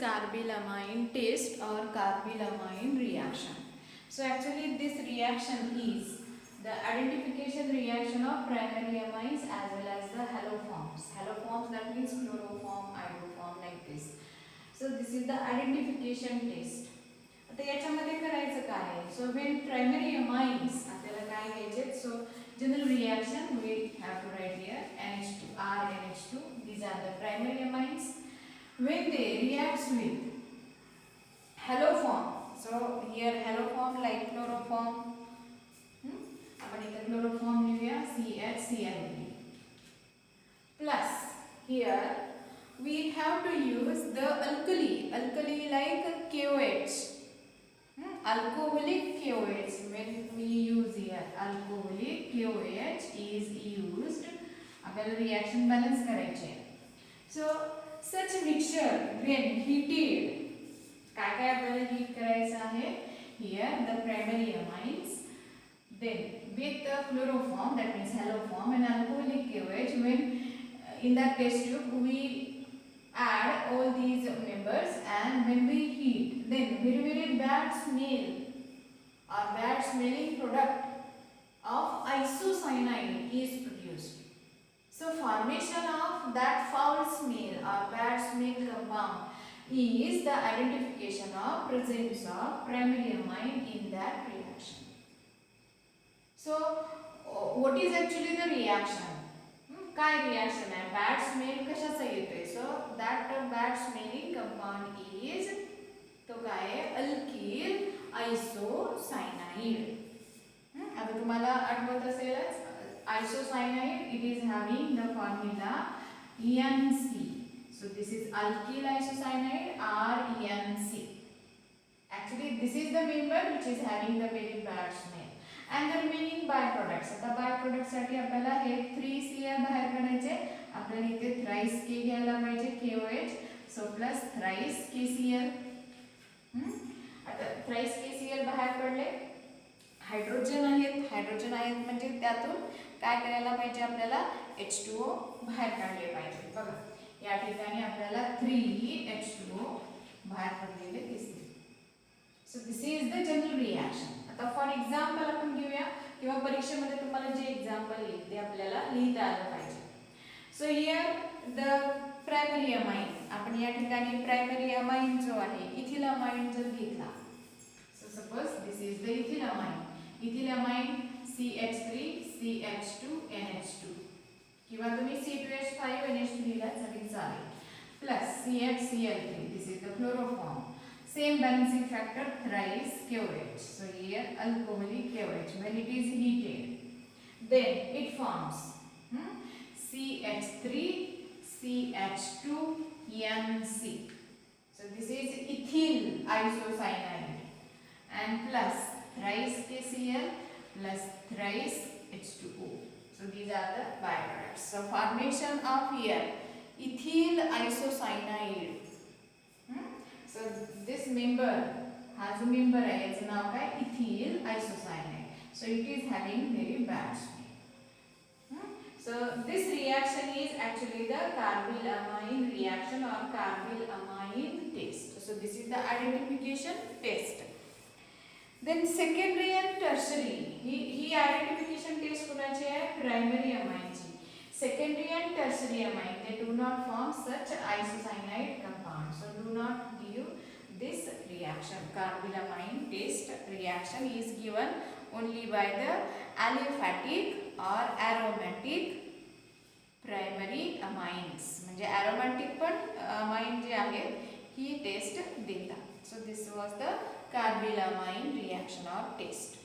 carbylamine test or carbylamine reaction. So actually this reaction is the identification reaction of primary amines as well as the haloforms. Haloforms, that means chloroform, iodoform, like this. So this is the identification test. आता याच्यामध्ये करायचं काय आहे? So when primary amines आपल्याला काय घ्यायचे? So general reaction we have to write here NH2, R NH2. These are the primary amines. When they react with haloform, so here haloform like chloroform, आपण इथे chloroform लिहूया CHCl3 plus here we have to use the alkali like KOH, alcoholic KOH. When we use here alcoholic KOH is used, आपल्याला reaction balance करायचे. So such mixture when heated, काय काय आपल्याला heat करायचं आहे? Here the primary amines, then with the chloroform, that means haloform, and alcoholic KOH, when in that test tube we add all these members, and when we heat, then very bad smell or bad smelling product of isocyanide is produced. So formation of that foul smell or bad smell compound is the identification of presence of primary amine in that reaction. So what is actually the reaction? काय reaction आहे? Bad smell कशाचा येतोय? So that bad smelling compound is तो काय आहे? Alkyl isocyanide. आता तुम्हाला आठवत असेलच isocyanide, it is having the formula ENC. So this is alkyl isocyanide RENC. Actually this is the member which is having the very bad smell. And the remaining byproducts. आता byproducts साठी आपल्याला हे 3Cl बाहेर काढायचे. आपल्याला इथे thrice K घ्यायला पाहिजे KOH. So plus thrice KCl. आता thrice KCl बाहेर पडले. हायड्रोजन आहेत म्हणजे त्यातून काय करायला पाहिजे? आपल्याला H2O बाहेर काढले पाहिजे. बघा या ठिकाणी आपल्याला 3H2O बाहेर पडलेले दिसते. So this is the general reaction. आता फॉर एक्झाम्पल आपण घेऊया किंवा परीक्षेमध्ये तुम्हाला जे एक्झाम्पल येईल ते आपल्याला लिहिता आलं पाहिजे. So here the primary amine, आपण या ठिकाणी प्रायमरी अमाइन जो आहे इथिल अमाइन जर घेतला, so suppose this is the ethyl amine. Ethyl amine CH3 CH2 NH2 किंवा तुम्ही C2H5 NH2 लिहिला तरी चालेल, plus CHCl3. This is the chloroform. Same balancing factor thrice KOH. So here alcoholic KOH, when it is heated, then it forms CH3 CH2 NC. So this is ethyl isocyanide, and plus thrice KCl plus thrice H2O. So these are the byproducts. So formation of here ethyl isocyanide. So this member has a member आहे, याचं नाव काय? ethyl isocyanide. So it is having very bad smell. So this reaction is actually the carbylamine reaction or carbylamine test. So this is the identification test. Then secondary and tertiary. He identification test कोणाची आहे? Primary amine ची. Secondary and tertiary amine, they do not form such isocyanide compounds. So do not give this reaction. Carbylamine test reaction is given only by the aliphatic or aromatic primary amines. म्हणजे aromatic पण amine जे आहेत ही taste देतात. So this was the carbylamine reaction or test.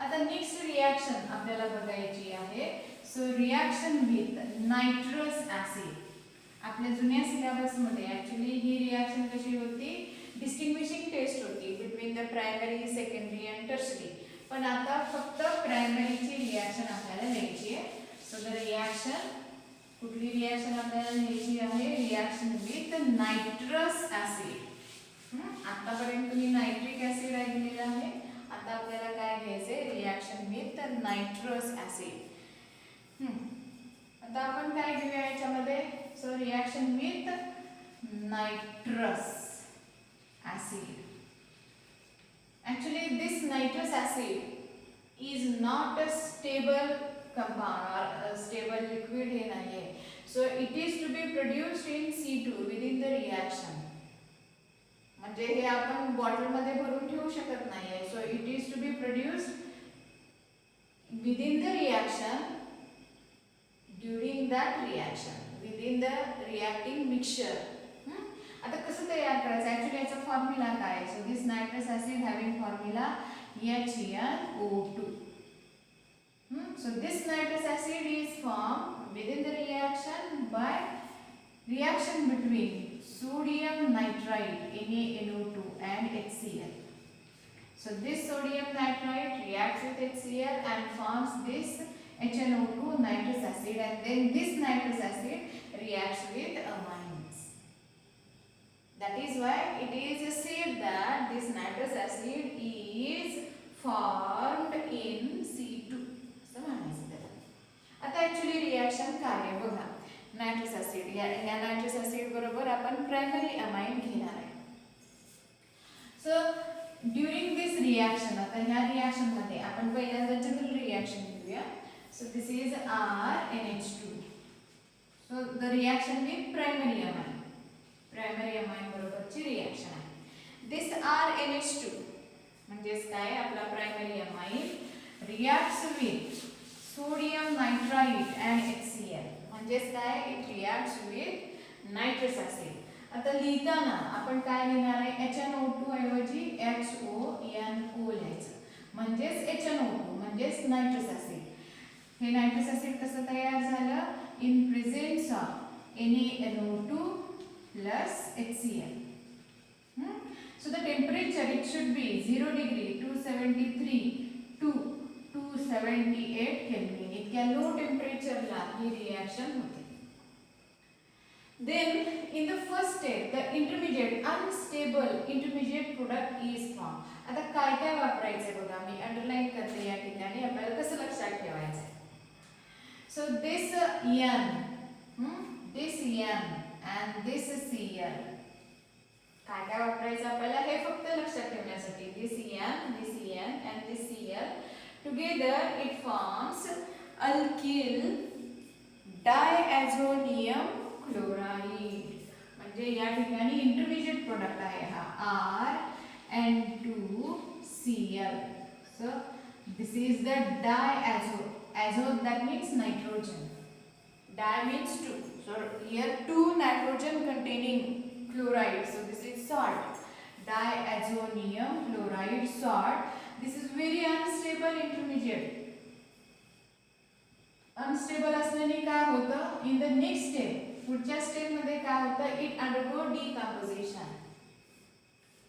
आता next reaction आपल्याला बघायची आहे. So reaction with nitrous acid. आपल्या जुन्या सिलेबस मध्ये ऍक्च्युली ही रिएक्शन कशी होती? डिस्टिंग्विशिंग टेस्ट होती between the primary, secondary and tertiary. पण आता फक्त प्रायमरीची रिएक्शन आपल्याला लिहायची आहे. सो द रिएक्शन, कुठली रिएक्शन आपल्याला लिहायची आहे? Reaction with nitrous acid. आतापर्यंत तुम्ही नायट्रिक ऍसिड ऐकलेलं आहे. आता आपल्याला काय घ्यायचे? Reaction with nitrous acid. आता आपण काय घेऊया याच्यामध्ये? So reaction with nitrous acid. Actually, this nitrous acid is not a stable compound or a stable liquid in a. So it is to be produced in C2 within the reaction. म्हणजे हे आपण bottle मध्ये भरून ठेवू शकत नाहीये. So it is to be produced within the reaction, during that reaction, within the reacting mixture. आता कसं तयार करायचं? ऍक्च्युली याचा फॉर्म्युला काय आहे? So this nitrous acid having formula HNO2. So this nitrous acid is formed within the reaction by reaction between sodium nitrite NaNO2 and HCl. So this sodium nitrite reacts with HCl and forms this HNO2 nitrous acid, and then this nitrous acid reacts with amines. That is why it is said that this nitrous acid is formed in C2. आता actually reaction कार्य बघा. Nitrous acid या nitrous acid बरोबर आपण primary amine घेणार आहे. So during दिस reaction, आता ह्या रिएक्शन मध्ये आपण पहिल्यांदा जनरल रिएक्शन घेऊया. So this is RNH2. So the reaction with primary amine बरोबरची रिएक्शन आहे. दिस RNH2 म्हणजेच काय? आपला primary amine reacts with sodium nitrite and HCl. म्हणजेच काय? It reacts with nitrous acid. आता लिहिताना आपण काय लिहिणार आहे? HNO2 ऐवजी HONO लिहायचं. म्हणजेच HNO2 म्हणजेच नायट्रस ऍसिड. हे नायट्रस ऍसिड कसं तयार झालं? In presence of NaNO2 plus HCl. So the temperature it should be 0 degree 273 to 278 Kelvin. इतक्या लो टेम्परेचरला ही रिएक्शन होते. Then in the first step the intermediate unstable intermediate product is formed. आता काय काय वापरायचे बघा, मी अंडरलाइन करते या ठिकाणी, आपल्याला कसं लक्षात ठेवायचं. So this N and this Cl काय काय वापरायचं आपल्याला हे फक्त लक्षात ठेवण्यासाठी. this N and this Cl together it forms alkyl diazonium chloride. म्हणजे या ठिकाणी इंटरमिजिएट प्रोडक्ट आहे हा R2Cl. So this is the diazo. Azo that means nitrogen. Di means two. So here two nitrogen containing chloride. So this is salt. Diazonium chloride salt. This is very unstable intermediate. Unstable असल्याने काय होतं? In the next step, पुढच्या step मध्ये काय होतं? It undergo decomposition.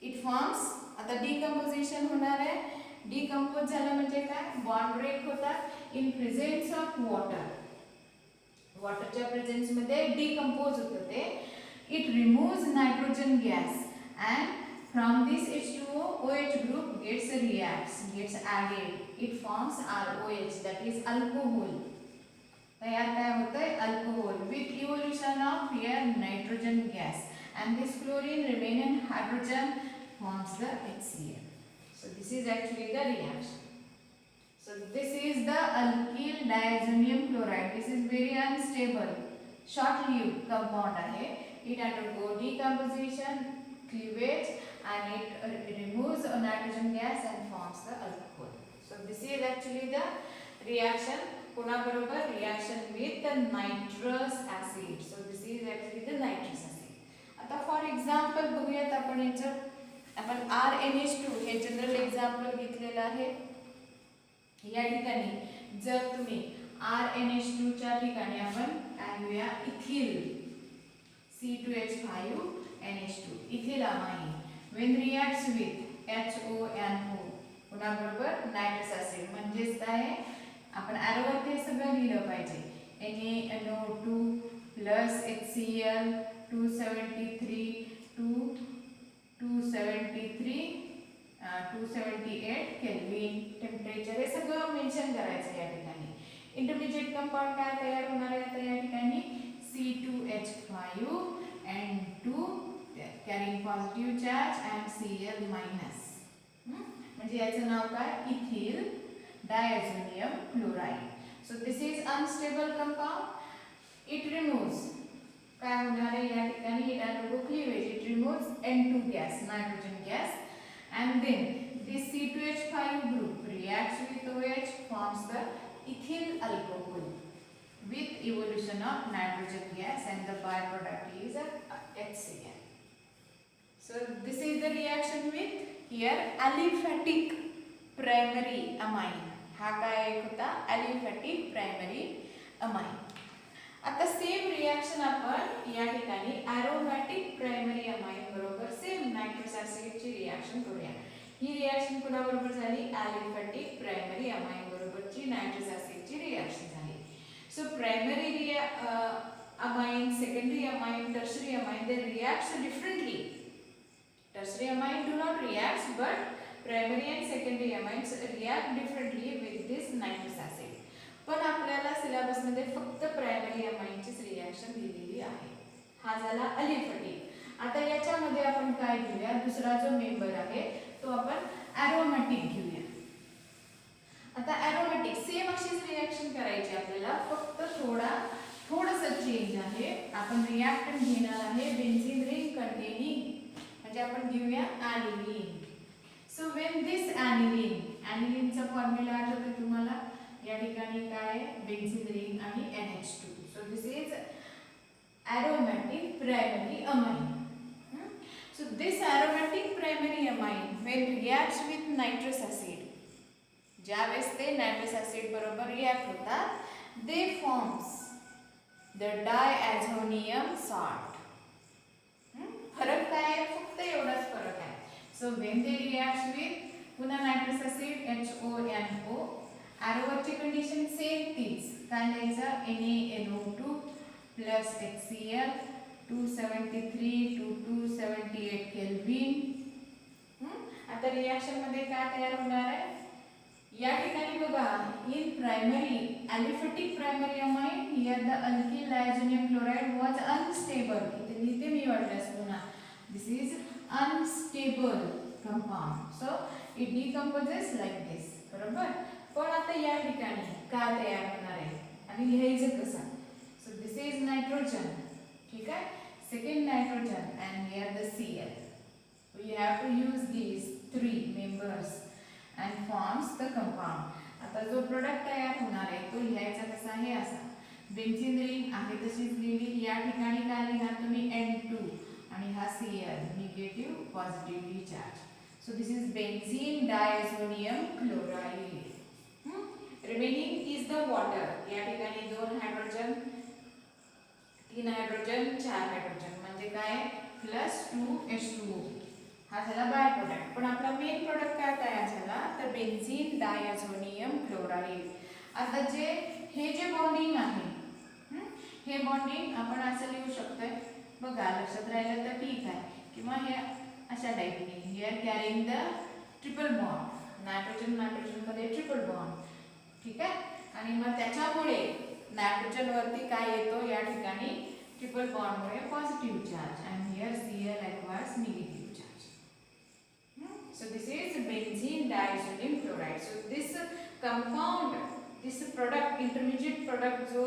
It forms. आता decomposition होणार आहे. Decompose झालं म्हणजे काय? Bond break होतात in presence of water. वॉटरच्या प्रेझेन्स मध्ये decompose होतं ते. It removes nitrogen gas and from this H2O, OH group gets added. It forms ROH, that is alcohol. तयार काय होतंय? Alcohol with evolution of here nitrogen gas, and this chlorine remaining hydrogen forms the HCl. So this is actually the reaction. So this is the alkyl diazonium chloride. This is very unstable, short-lived compound आहे. It undergo decomposition, cleavage, and it removes a nitrogen gas and forms the alcohol. So this is actually the reaction. कोणाबरोबर? Reaction with the nitrous acid. So this is actually the nitrous acid. आता for example बघूयात आपण याचं. आपण RNH2 हे general example घेतलेलं आहे. या ठिकाणी जर तुम्ही RNH2 च्या ठिकाणी आपण काय घेऊया? Ethyl C2H5NH2 ethyl amine when reacts with HONO कोणाबरोबर? Nitrous acid. म्हणजेच काय? आपण ॲरोवर ते सगळं लिहिलं पाहिजे. NaNO2 plus HCl 273 to 278 kelvin temperature हे सगळं मेन्शन करायचं या ठिकाणी. इंटरमिजिएट कंपाउंड काय तयार होणार आहे आता या ठिकाणी? C2H5 and 2 carrying positive charge and Cl minus. म्हणजे याचं नाव काय? Ethyl diazonium chloride. So this is unstable compound. It removes काय होणार आहे या ठिकाणी it undergo cleavage. It removes N2 gas, nitrogen gas, and then this C2H5 group reacts with OH, forms the ethyl alcohol with evolution of nitrogen gas, and the byproduct is HCl. So this is the reaction with here aliphatic primary amine. हा काय एक होता? aliphatic primary amine. आता same reaction आपण या ठिकाणी aromatic primary amine बरोबर same nitrous acid ची रिएक्शन करूया. ही रिएक्शन कोणा बरोबर झाली? aliphatic primary amine बरोबरची नायट्रस ऍसिड ची रिएक्शन झाली. So primary amine, secondary amine, tertiary amine, they react differently. Tertiary amine do not react, but primary and secondary amines react differently with this nitrous acid. पण आपल्याला syllabus मध्ये फक्त primary अमाइनचीच reaction दिलेली आहे. हा झाला अलिफॅटिक. आता याच्यामध्ये आपण काय घेऊया? दुसरा जो मेंबर आहे तो आपण एरोमॅटिक घेऊया. आता एरोमॅटिक सेम अशीच रिएक्शन करायची आपल्याला, फक्त थोडासा चेंज आहे. आपण रिएक्टंट घेणार आहे बेन्झीन रिंग कंटेनिंग, म्हणजे आपण घेऊया ॲनिलीन. सो व्हेन दिस ॲनिलीनचा फॉर्म्युला आठवतो तुम्हाला? या ठिकाणी काय? बेन्झीन रिंग आणि NH2. So this is aromatic primary amine. So this aromatic primary amine when reacts with nitrous acid, ज्यावेळेस ते नायट्रस ऍसिड बरोबर रिॲक्ट होतात, they forms the diazonium salt. फरक काय आहे? फक्त एवढाच फरक आहे. So when they react with पुन्हा नायट्रस ऍसिड HONO, आरोवरची कंडिशन सेम तीच. काय लिहायचं? NaNO2 plus HCl 273 to 278 केल्विन. आता रिएक्शन मध्ये काय तयार होणार आहे? या ठिकाणी बघा, in primary aliphatic primary amine here the alkyl diazonium chloride was unstable. इथे लिहिते मी वाटल्यास पुन्हा, this is unstable compound. So it decomposes like this. बरोबर. पण आता या ठिकाणी काय तयार होणार आहे आणि लिहायचं कसं? So this is nitrogen. ठीक आहे. Second nitrogen and here the Cl. We have to use these three members and forms the compound. आता जो प्रोडक्ट तयार होणार आहे तो लिहायचा कसा आहे? असा. बेन्झीन रिंग आहे तशीच लिहिली. या ठिकाणी काय लिहिणार तुम्ही? N2 आणि हा Cl negative positively charge. So this is benzene diazonium chloride. Remaining is the water. या ठिकाणी 2 हायड्रोजन, 3 हायड्रोजन, 4 हायड्रोजन, म्हणजे काय? +2H2O. हा झाला बाय प्रोडक्ट. पण आपला मेन प्रोडक्ट काय तयार झाला? तर बेन्झीन डायझोनियम क्लोराइड. आता हे जे बॉन्डिंग आहे, हे बॉन्डिंग आपण असं लिहू शकतोय बघा, लक्षात राहिलं तर ठीक आहे. किंवा हे अशा टाइपने, here carrying the triple bond, nitrogen मध्ये ट्रिपल बॉन्ड. ठीक आहे. आणि मग त्याच्यामुळे नायट्रोजन वरती काय येतो? या ठिकाणी ट्रिपल बॉन्ड मुळे positive charge, and here Cl acquires negative charge. So this is benzene diazonium chloride. So this compound, this product, intermediate product जो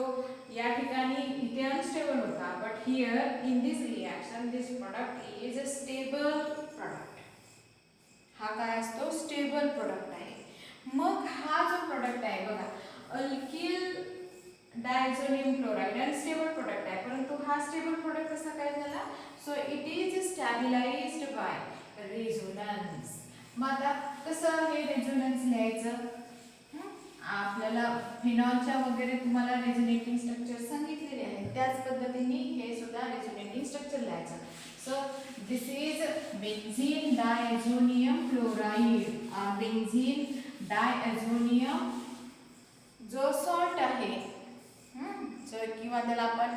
या ठिकाणी इथे अनस्टेबल होता, but here in this reaction this product is a stable product. हा काय असतो? Stable product आहे. मग हा जो प्रोडक्ट आहे बघा, alkyl diazonium chloride unstable product आहे, परंतु हा स्टेबल प्रोडक्ट कसा काय झाला? So it is stabilized by resonance. मग आता कसं हे रेझोनन्स लिहायचं? आपल्याला फिनॉलच्या वगैरे तुम्हाला रेझोनेटिंग स्ट्रक्चर सांगितलेले आहेत, त्याच पद्धतीने हे सुद्धा रेझोनेटिंग स्ट्रक्चर लिहायचं. So this is benzene diazonium chloride. Benzene diazonium जो सॉल्ट आहे, किंवा त्याला आपण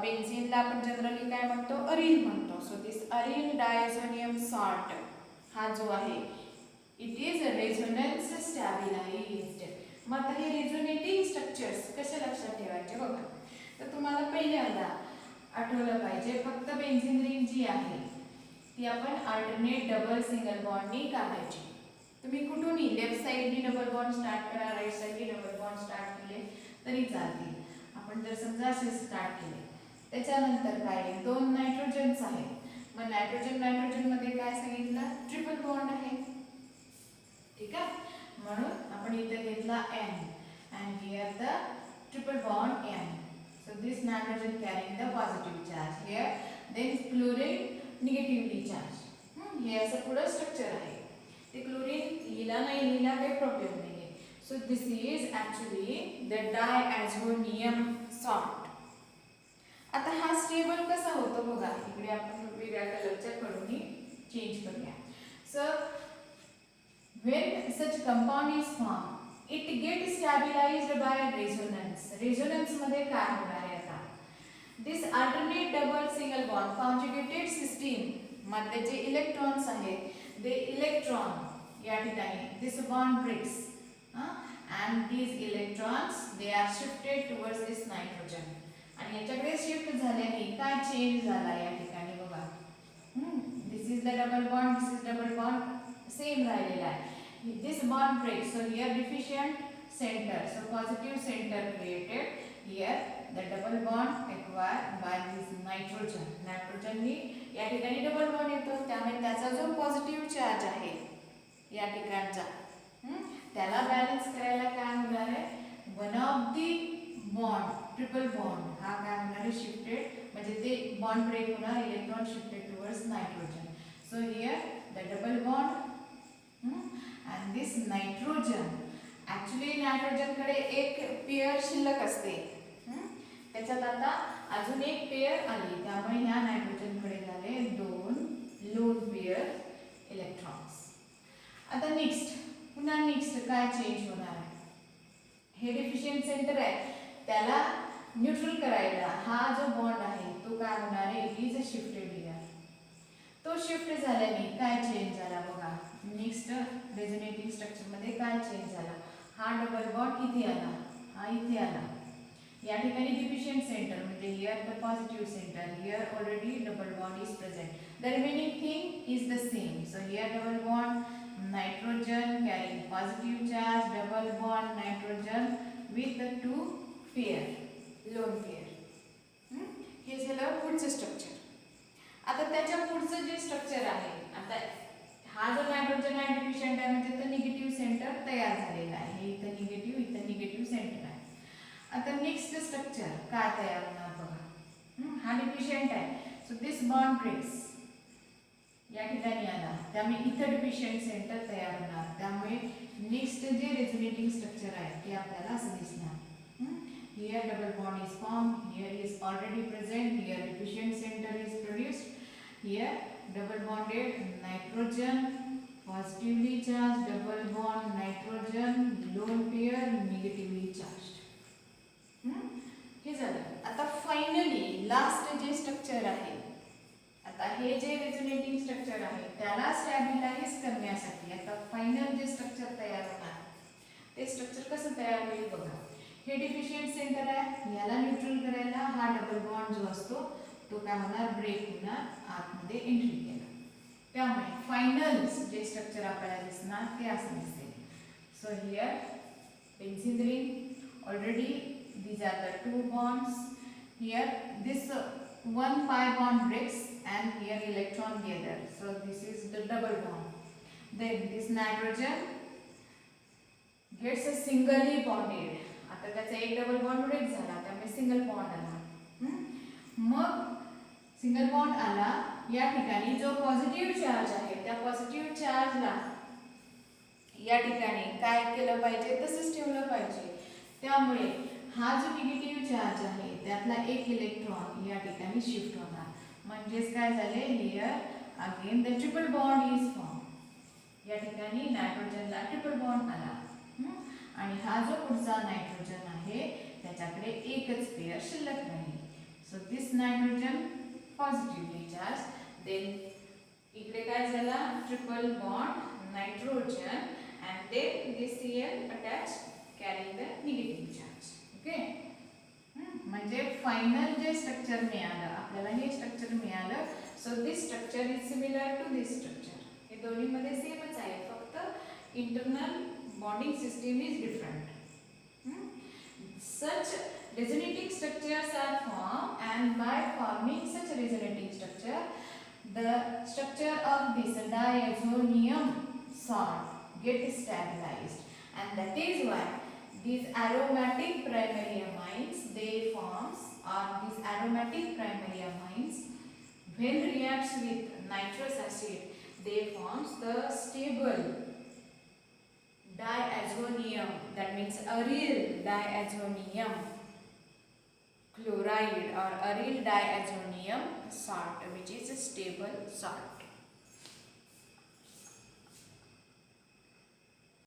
बेन्झीनला आपण जनरली काय म्हणतो? अरिल म्हणतो. So this aryl diazonium salt हा जो आहे, इट इज रेझोनन्स स्टॅबिलाइज्ड. मग आता हे रेझोनेटिंग स्ट्रक्चर्स कसे लक्षात ठेवायचे बघा. तर तुम्हाला पहिल्यांदा आठवलं पाहिजे. फक्त बेन्झीन रिंग जी आहे ती आपण अल्टरनेट डबल सिंगल बॉन्डनी काढायची. तुम्ही कुठूनही लेफ्ट साइडनी डबल बॉन्ड स्टार्ट करा, राईट साइडनी डबल बॉन्ड स्टार्ट केले तरी चालतील. आपण जर समजा असे स्टार्ट केले, त्याच्यानंतर काय दोन नायट्रोजन्स आहेत. मग नायट्रोजन मध्ये काय सांगितलं, ट्रिपल बॉन्ड आहे. ठीक आहे, म्हणून आपण इथे घेतला N and here the triple bond N. So this nitrogen carrying the positive charge here, then chlorine negatively charged. हे असं पुढं स्ट्रक्चर आहे. ते क्लोरीन लिहिला नाही लिहिला काही प्रॉब्लेम नाही. So this is actually the diazonium salt. आता हा स्टेबल कसा होतो बघा, इकडे आपण वेगळ्या कलरच्या कडून चेंज करूया. So when such compound is formed, it gets stabilized by resonance. Resonance मध्ये काय होणार आहे आता, this alternate double single bond conjugated system मध्ये जे इलेक्ट्रॉन्स आहेत, they electron या ठिकाणी this bond breaks and these electrons they are shifted towards this nitrogen. आणि याच्याकडे शिफ्ट झाल्याने काय चेंज झाला या ठिकाणी बघा. this is the double bond, this is double bond same राहिलेला आहे. this bond breaks, so here deficient center, so positive center created. Here the double bond acquired by this nitrogen. नायट्रोजननी या ठिकाणी डबल बॉन्ड येतो, त्यामुळे त्याचा जो positive charge आहे या ठिकाणचा त्याला बॅलन्स करायला काय होणार आहे, one of the bond triple bond हा काय होणार आहे, शिफ्टेड, म्हणजे ते बॉन्ड ब्रेक होणार, electron shifted towards nitrogen. So here the double bond and this nitrogen, actually nitrogen कडे एक पेयर शिल्लक असते, त्याच्यात आता अजून एक पेयर आली, त्यामुळे ह्या नायट्रोजन कडे झाले दोन लोन पेयर इलेक्ट्रॉन्स. आता पुन्हा नेक्स्ट काय चेंज होणार आहे, हे डिफिशियंट सेंटर आहे त्याला न्यूट्रल करायला हा जो बॉन्ड आहे तो काय होणार आहे, it is a shifted here. तो शिफ्ट झाल्याने काय चेंज झाला बघा, नेक्स्ट रेझोनेटिंग स्ट्रक्चर मध्ये काय चेंज झाला, हा डबल बॉन्ड इथे आला, हा इथे आला. या ठिकाणी डिफिशियंट सेंटर म्हणजे here the positive centre, here already double bond is present. The remaining thing is the same. So here double bond nitrogen carrying positive charge, double bond nitrogen with the two pair lone pair. हे झालं पुढचं structure. आता त्याच्या पुढचं जे structure आहे, आता हा जो नायट्रोजन आहे डिफिशियंट आहे म्हणजे तो निगेटिव्ह सेंटर तयार झालेला आहे, इथं निगेटिव्ह सेंटर आहे. आता नेक्स्ट स्ट्रक्चर काय तयार होणार बघा, हा डिफिशियंट आहे, सो दिस बॉन्ड ब्रेक्स या ठिकाणी आला, त्यामुळे इथं डिफिशियंट सेंटर तयार होणार. त्यामुळे नेक्स्ट जे रेझोनेटिंग स्ट्रक्चर आहे ते आपल्याला असं दिसणार. Here double bond is formed, here is already present, here deficient center is produced. Here double bonded nitrogen positively charged, double bond nitrogen lone pair negatively charged. हे झालं. आता फायनली लास्ट जे structure आहे, आता हे जे रेझोनेटिंग स्ट्रक्चर आहे त्याला स्टॅबिलाइज करण्यासाठी आता फायनल जे स्ट्रक्चर तयार होणार ते स्ट्रक्चर कसं तयार होईल बघा. हे डिफिशियंट सेंटर आहे, याला न्यूट्रल करायला हा डबल बॉन्ड जो असतो तो काय होणार, ब्रेक होणार, आतमध्ये एंट्री केला. त्यामुळे फायनल जे स्ट्रक्चर आपल्याला दिसणार ते असं दिसेल. So here benzene ring already these are the two bonds. Here this one pi bond breaks and here electron gather, so this is the double bond. Then this nitrogen gets a singly bonded. आता त्याचा एक double bond break झाला त्यामुळे single bond आला. मग single bond आला, या ठिकाणी जो पॉझिटिव्ह चार्ज आहे त्या पॉझिटिव्ह चार्जला या ठिकाणी काय केलं पाहिजे, तसंच ठेवलं पाहिजे. त्यामुळे हा जो निगेटिव्ह चार्ज आहे त्यातला एक इलेक्ट्रॉन या ठिकाणी शिफ्ट होणार, म्हणजेच काय झाले, here again the triple bond is form. या ठिकाणी नायट्रोजनला ट्रिपल बॉन्ड आला आणि हा जो पुढचा नायट्रोजन आहे त्याच्याकडे एकच पेयर शिल्लक राहील. So this nitrogen positively charge, then इकडे काय झाला, triple bond nitrogen and then this Cl attach carrying the negative charge. Okay, म्हणजे फायनल जे स्ट्रक्चर मिळालं आपल्याला, हे स्ट्रक्चर मिळालं. So this structure is similar to this structure. हे दोन्हीमध्ये सेमच आहे, फक्त internal bonding system is different. Such resonating structures are formed, and by forming such resonating structure, the structure of this diazonium salt gets stabilized, and that is why these aromatic primary amines they forms, or these aromatic primary amines when reacts with nitrous acid they forms the stable diazonium, that means aryl diazonium chloride or aryl diazonium salt, which is a stable salt.